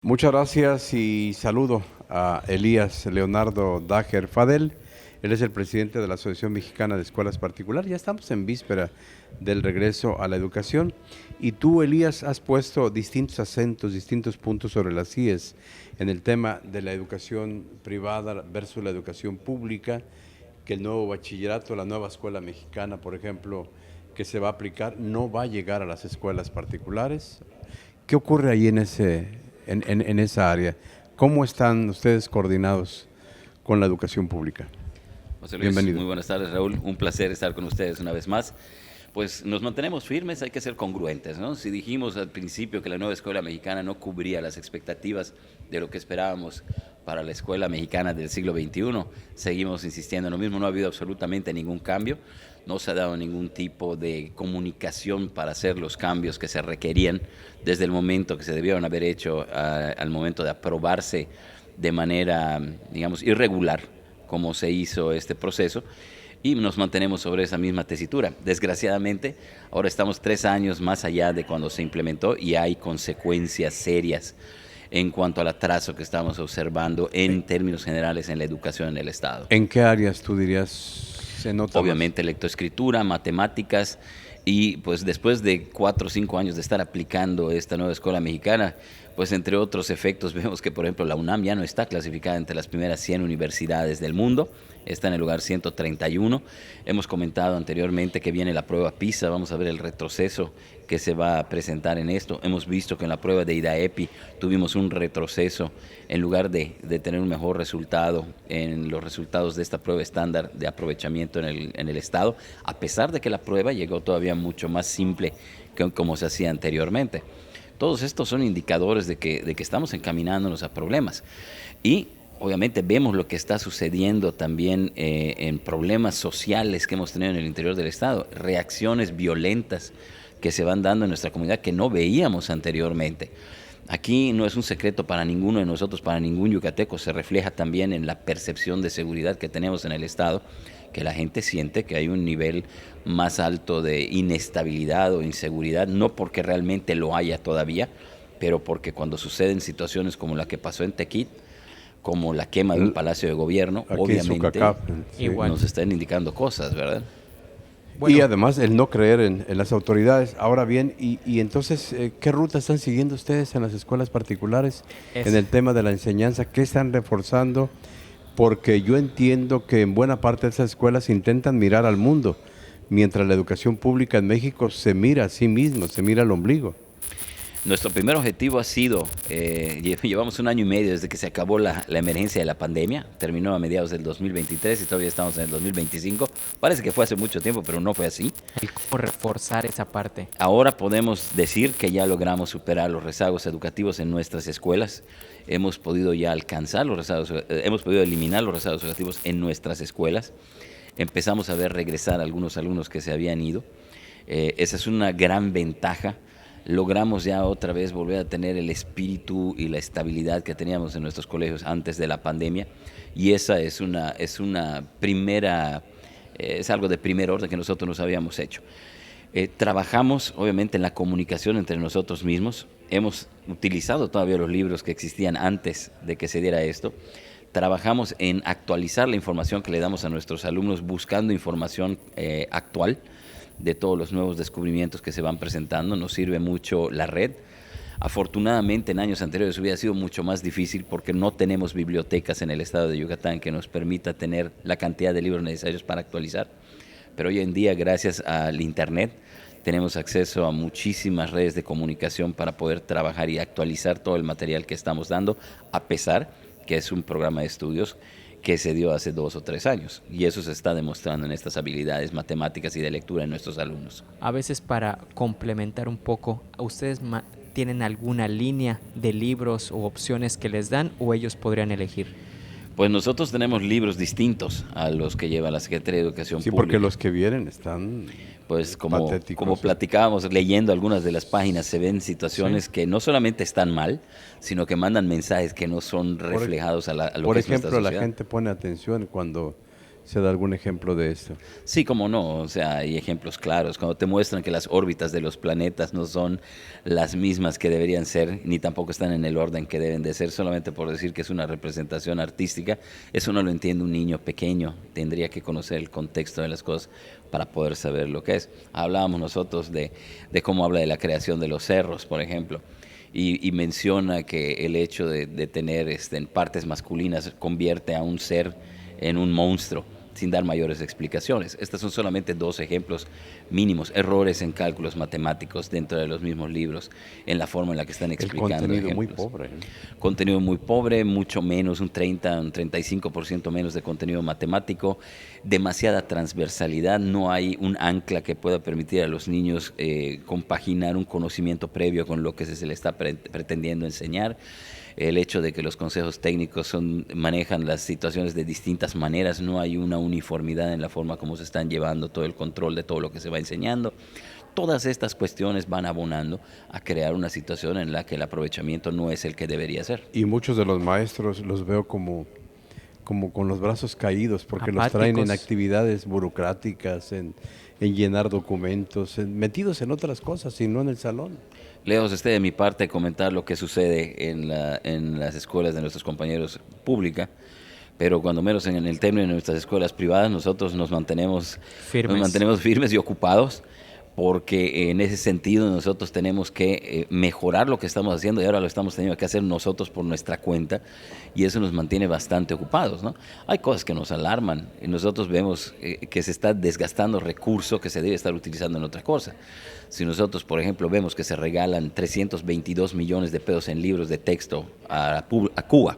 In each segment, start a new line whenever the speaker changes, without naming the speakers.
Muchas gracias y saludo a Elías Leonardo Dager Fadel. Él es el presidente de la Asociación Mexicana de Escuelas Particulares. Ya estamos en víspera del regreso a la educación. Y tú, Elías, has puesto distintos acentos, distintos puntos sobre las IES en el tema de la educación privada versus la educación pública, que el nuevo bachillerato, la nueva escuela mexicana, por ejemplo, que se va a aplicar, no va a llegar a las escuelas particulares. ¿Qué ocurre ahí en esa área? ¿Cómo están ustedes coordinados con la educación pública?
José Luis,
Bienvenido.
muy buenas tardes, Raúl. Un placer estar con ustedes una vez más. Pues nos mantenemos firmes, hay que ser congruentes, ¿no? Si dijimos al principio que la nueva escuela mexicana no cubría las expectativas de lo que esperábamos para la escuela mexicana del siglo XXI, seguimos insistiendo en lo mismo. No ha habido absolutamente ningún cambio, no se ha dado ningún tipo de comunicación para hacer los cambios que se requerían desde el momento que se debieron haber hecho al momento de aprobarse de manera, digamos, irregular, como se hizo este proceso, y nos mantenemos sobre esa misma tesitura. Desgraciadamente, ahora estamos 3 años más allá de cuando se implementó y hay consecuencias serias en cuanto al atraso que estamos observando en términos generales en la educación en el Estado.
¿En qué áreas tú dirías se nota
Obviamente lectoescritura, matemáticas, y pues después de 4 o 5 años de estar aplicando esta nueva escuela mexicana, pues entre otros efectos vemos que, por ejemplo, la UNAM ya no está clasificada entre las primeras 100 universidades del mundo, está en el lugar 131. Hemos comentado anteriormente que viene la prueba PISA, vamos a ver el retroceso que se va a presentar en esto. Hemos visto que en la prueba de IDAEPI tuvimos un retroceso en lugar de tener un mejor resultado en los resultados de esta prueba estándar de aprovechamiento en el Estado, a pesar de que la prueba llegó todavía mucho más simple que como se hacía anteriormente. Todos estos son indicadores de que estamos encaminándonos a problemas. Y obviamente vemos lo que está sucediendo también en problemas sociales que hemos tenido en el interior del Estado, reacciones violentas que se van dando en nuestra comunidad que no veíamos anteriormente. Aquí no es un secreto para ninguno de nosotros, para ningún yucateco, se refleja también en la percepción de seguridad que tenemos en el Estado, que la gente siente que hay un nivel más alto de inestabilidad o inseguridad, no porque realmente lo haya todavía, pero porque cuando suceden situaciones como la que pasó en Tequit, como la quema de un palacio de gobierno,
aquí
obviamente
en Sucacap? Sí.
nos están indicando cosas, ¿verdad?
Bueno, y además el no creer en las autoridades. Ahora bien, y entonces, ¿qué ruta están siguiendo ustedes en las escuelas particulares en el tema de la enseñanza? ¿Qué están reforzando? Porque yo entiendo que en buena parte de esas escuelas intentan mirar al mundo, mientras la educación pública en México se mira a sí mismo, se mira al ombligo.
Nuestro primer objetivo ha sido, llevamos 1 año y medio desde que se acabó la emergencia de la pandemia, terminó a mediados del 2023 y todavía estamos en el 2025. Parece que fue hace mucho tiempo, pero no fue así.
¿Cómo reforzar esa parte?
Ahora podemos decir que ya logramos superar los rezagos educativos en nuestras escuelas. Hemos podido ya alcanzar los rezagos, hemos podido eliminar los rezagos educativos en nuestras escuelas. Empezamos a ver regresar algunos alumnos que se habían ido. Esa es una gran ventaja. Logramos ya otra vez volver a tener el espíritu y la estabilidad que teníamos en nuestros colegios antes de la pandemia, y esa es una primera, es algo de primer orden que nosotros nos habíamos hecho. Trabajamos obviamente en la comunicación entre nosotros mismos, hemos utilizado todavía los libros que existían antes de que se diera esto. Trabajamos en actualizar la información que le damos a nuestros alumnos, buscando información actual de todos los nuevos descubrimientos que se van presentando. Nos sirve mucho la red. Afortunadamente, en años anteriores hubiera sido mucho más difícil porque no tenemos bibliotecas en el estado de Yucatán que nos permita tener la cantidad de libros necesarios para actualizar. Pero hoy en día, gracias al Internet, tenemos acceso a muchísimas redes de comunicación para poder trabajar y actualizar todo el material que estamos dando, a pesar que es un programa de estudios que se dio hace 2 o 3 años, y eso se está demostrando en estas habilidades matemáticas y de lectura en nuestros alumnos.
A veces, para complementar un poco, ¿ustedes tienen alguna línea de libros o opciones que les dan, o ellos podrían elegir?
Pues nosotros tenemos libros distintos a los que lleva la Secretaría de Educación
Sí,
Pública.
porque los que vienen están
pues como
patéticos.
platicábamos, leyendo algunas de las páginas, se ven situaciones que no solamente están mal, sino que mandan mensajes que no son reflejados a lo
Por
que es nuestra
ejemplo, la
sociedad.
gente pone atención cuando se da algún ejemplo de esto.
Sí, como no, o sea, hay ejemplos claros, cuando te muestran que las órbitas de los planetas no son las mismas que deberían ser, ni tampoco están en el orden que deben de ser, solamente por decir que es una representación artística, eso no lo entiende un niño pequeño, tendría que conocer el contexto de las cosas para poder saber lo que es. Hablábamos nosotros de cómo habla de la creación de los cerros, por ejemplo. Y menciona que el hecho de tener en partes masculinas convierte a un ser en un monstruo, sin dar mayores explicaciones. Estos son solamente dos ejemplos mínimos, errores en cálculos matemáticos dentro de los mismos libros, en la forma en la que están explicando
el contenido
ejemplos.
muy pobre, ¿eh?
Contenido muy pobre, mucho menos, un 35% menos de contenido matemático, demasiada transversalidad, no hay un ancla que pueda permitir a los niños compaginar un conocimiento previo con lo que se le está pretendiendo enseñar. El hecho de que los consejos técnicos manejan las situaciones de distintas maneras, no hay una uniformidad en la forma como se están llevando todo el control de todo lo que se va enseñando. Todas estas cuestiones van abonando a crear una situación en la que el aprovechamiento no es el que debería ser.
Y muchos de los maestros los veo como con los brazos caídos, porque los traen en
Apáticos.
actividades burocráticas, en llenar documentos, metidos en otras cosas y no en el salón.
Lejos esté de mi parte comentar lo que sucede en las escuelas de nuestros compañeros públicas, pero cuando menos en el término de nuestras escuelas privadas, nosotros nos mantenemos firmes y ocupados, porque en ese sentido nosotros tenemos que mejorar lo que estamos haciendo y ahora lo estamos teniendo que hacer nosotros por nuestra cuenta y eso nos mantiene bastante ocupados, ¿no? Hay cosas que nos alarman y nosotros vemos que se está desgastando recurso que se debe estar utilizando en otra cosa. Si nosotros, por ejemplo, vemos que se regalan 322 millones de pesos en libros de texto a Cuba,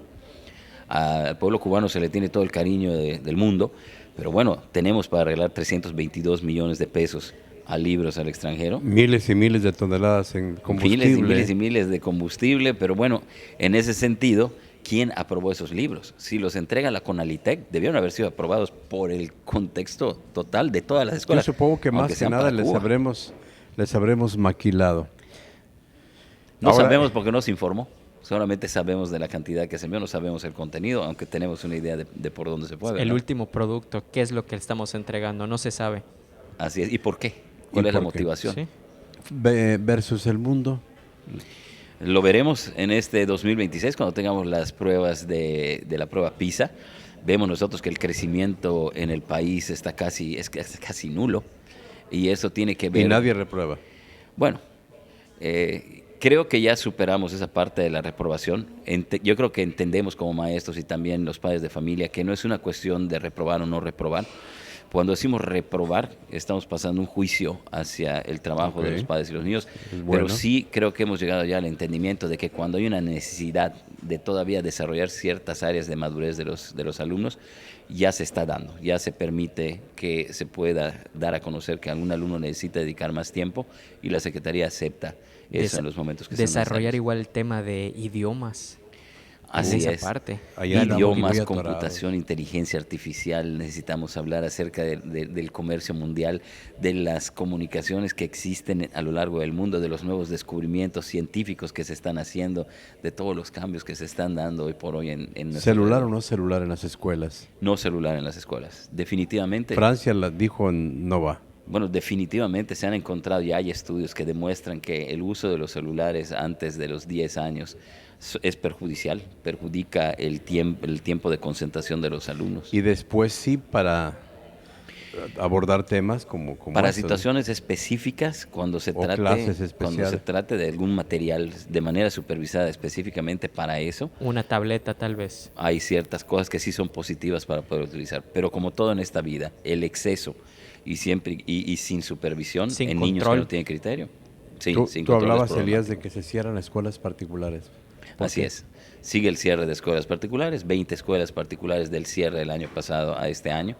al pueblo cubano se le tiene todo el cariño del mundo, pero bueno, tenemos para regalar 322 millones de pesos a libros al extranjero.
Miles y miles de toneladas en combustible.
Miles y miles y miles de combustible, pero bueno, en ese sentido, ¿quién aprobó esos libros? Si los entrega la CONALITEC, debieron haber sido aprobados por el contexto total de todas las escuelas.
Yo supongo que más que nada les habremos maquilado.
No
Ahora,
sabemos porque no se informó. Solamente sabemos de la cantidad que se envió, no sabemos el contenido, aunque tenemos una idea de por dónde se puede.
El
¿no?
último producto, ¿qué es lo que estamos entregando? No se sabe.
Así es. ¿Y por qué? ¿Cuál
¿Y
es la
por qué?
motivación?
¿Sí?
Versus el mundo.
Lo veremos en este 2026 cuando tengamos las pruebas de la prueba PISA. Vemos nosotros que el crecimiento en el país es casi nulo y eso tiene que ver.
Y nadie reprueba.
Bueno, creo que ya superamos esa parte de la reprobación. Yo creo que entendemos como maestros y también los padres de familia que no es una cuestión de reprobar o no reprobar. Cuando decimos reprobar, estamos pasando un juicio hacia el trabajo de los padres y los niños,
Bueno.
pero sí creo que hemos llegado ya al entendimiento de que cuando hay una necesidad de todavía desarrollar ciertas áreas de madurez de los alumnos, ya se está dando, ya se permite que se pueda dar a conocer que algún alumno necesita dedicar más tiempo y la Secretaría acepta eso en los momentos que sean
Desarrollar
necesarios.
igual el tema de idiomas.
Así
esa
es.
parte.
Allá andamos
Idiomas,
muy atorados.
computación, inteligencia artificial, necesitamos hablar acerca del comercio mundial, de las comunicaciones que existen a lo largo del mundo, de los nuevos descubrimientos científicos que se están haciendo, de todos los cambios que se están dando hoy por hoy en nuestro
¿Celular
alrededor.
o no celular en las escuelas?
No celular en las escuelas, definitivamente.
Francia dijo no va.
Bueno, definitivamente se han encontrado, ya hay estudios que demuestran que el uso de los celulares antes de los 10 años es perjudicial, perjudica el tiempo de concentración de los alumnos.
Y después sí para abordar temas como
Para
estos.
situaciones específicas, cuando se
O clases
cuando se
especiales.
trate de algún material de manera supervisada específicamente para eso,
Una tableta tal vez.
hay ciertas cosas que sí son positivas para poder utilizar. Pero como todo en esta vida, el exceso y siempre y sin supervisión
Sin
en niños que
control.
no tienen criterio. Sí,
Tú
sin control es
hablabas,
problemático.
Elías, de que se cierran escuelas particulares. ¿Por
Así
qué?
es. Sigue el cierre de escuelas particulares, 20 escuelas particulares del cierre del año pasado a este año.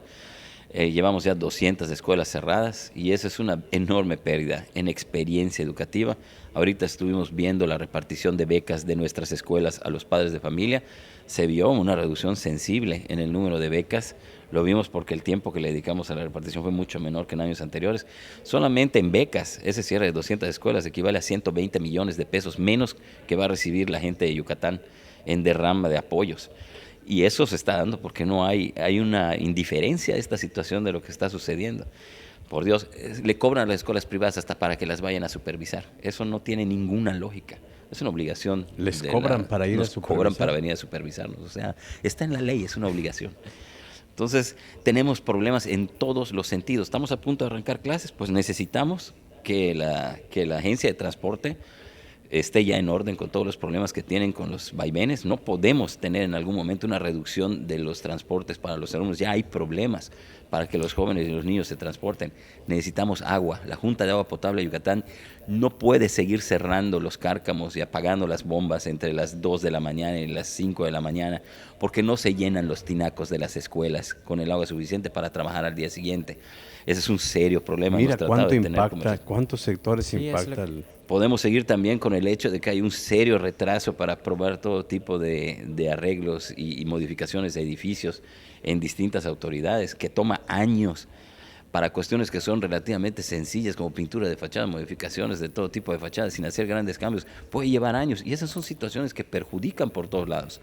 Llevamos ya 200 escuelas cerradas y esa es una enorme pérdida en experiencia educativa. Ahorita estuvimos viendo la repartición de becas de nuestras escuelas a los padres de familia. Se vio una reducción sensible en el número de becas. Lo vimos porque el tiempo que le dedicamos a la repartición fue mucho menor que en años anteriores. Solamente en becas, ese cierre de 200 escuelas equivale a 120 millones de pesos menos que va a recibir la gente de Yucatán en derrama de apoyos. Y eso se está dando porque no hay una indiferencia a esta situación de lo que está sucediendo. Por Dios, le cobran a las escuelas privadas hasta para que las vayan a supervisar. Eso no tiene ninguna lógica. Es una obligación.
¿Les cobran para ir a
Nos
supervisar?
cobran para venir a supervisarnos. O sea, está en la ley, es una obligación. Entonces, tenemos problemas en todos los sentidos. Estamos a punto de arrancar clases, pues necesitamos que la agencia de transporte esté ya en orden con todos los problemas que tienen con los vaivenes. No podemos tener en algún momento una reducción de los transportes para los alumnos. Ya hay problemas para que los jóvenes y los niños se transporten. Necesitamos agua. La Junta de Agua Potable de Yucatán no puede seguir cerrando los cárcamos y apagando las bombas entre las 2 de la mañana y las 5 de la mañana porque no se llenan los tinacos de las escuelas con el agua suficiente para trabajar al día siguiente. Ese es un serio problema.
Mira cuánto
de
impacta, cuántos sectores
Sí,
impacta el...
Podemos seguir también con el hecho de que hay un serio retraso para aprobar todo tipo de arreglos y modificaciones de edificios en distintas autoridades, que toma años para cuestiones que son relativamente sencillas, como pintura de fachada, modificaciones de todo tipo de fachadas, sin hacer grandes cambios. Puede llevar años y esas son situaciones que perjudican por todos lados.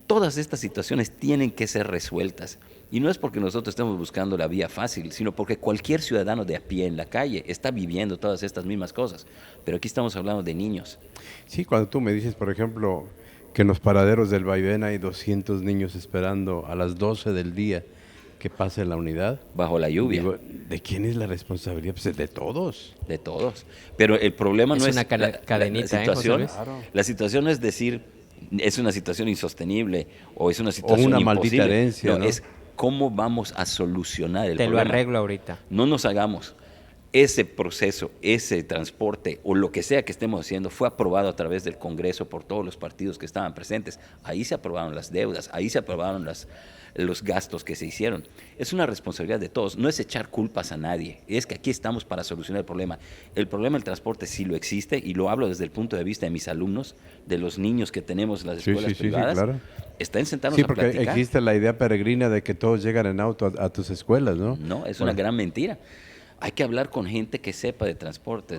Todas estas situaciones tienen que ser resueltas. Y no es porque nosotros estemos buscando la vía fácil, sino porque cualquier ciudadano de a pie en la calle está viviendo todas estas mismas cosas. Pero aquí estamos hablando de niños.
Sí, cuando tú me dices, por ejemplo, que en los paraderos del vaivén hay 200 niños esperando a las 12 del día que pase la unidad.
Bajo la lluvia.
Digo, ¿de quién es la responsabilidad? Pues de todos.
De todos. Pero el problema no es
una cadenita,
la situación.
José Luis?
Claro.
La situación no es decir, es una situación insostenible o es una situación
una
imposible.
maldita herencia, ¿no?
Es cómo vamos a solucionar el
Te
problema.
lo arreglo ahorita.
No nos hagamos. Ese proceso, ese transporte o lo que sea que estemos haciendo fue aprobado a través del Congreso por todos los partidos que estaban presentes. Ahí se aprobaron las deudas, ahí se aprobaron los gastos que se hicieron. Es una responsabilidad de todos, no es echar culpas a nadie, es que aquí estamos para solucionar el problema. El problema del transporte sí lo existe y lo hablo desde el punto de vista de mis alumnos, de los niños que tenemos en las escuelas privadas.
claro.
Está en sentarnos
Sí,
a
porque
platicar.
existe la idea peregrina de que todos llegan en auto a tus escuelas, ¿no?
No, es una gran mentira. Hay que hablar con gente que sepa de transporte,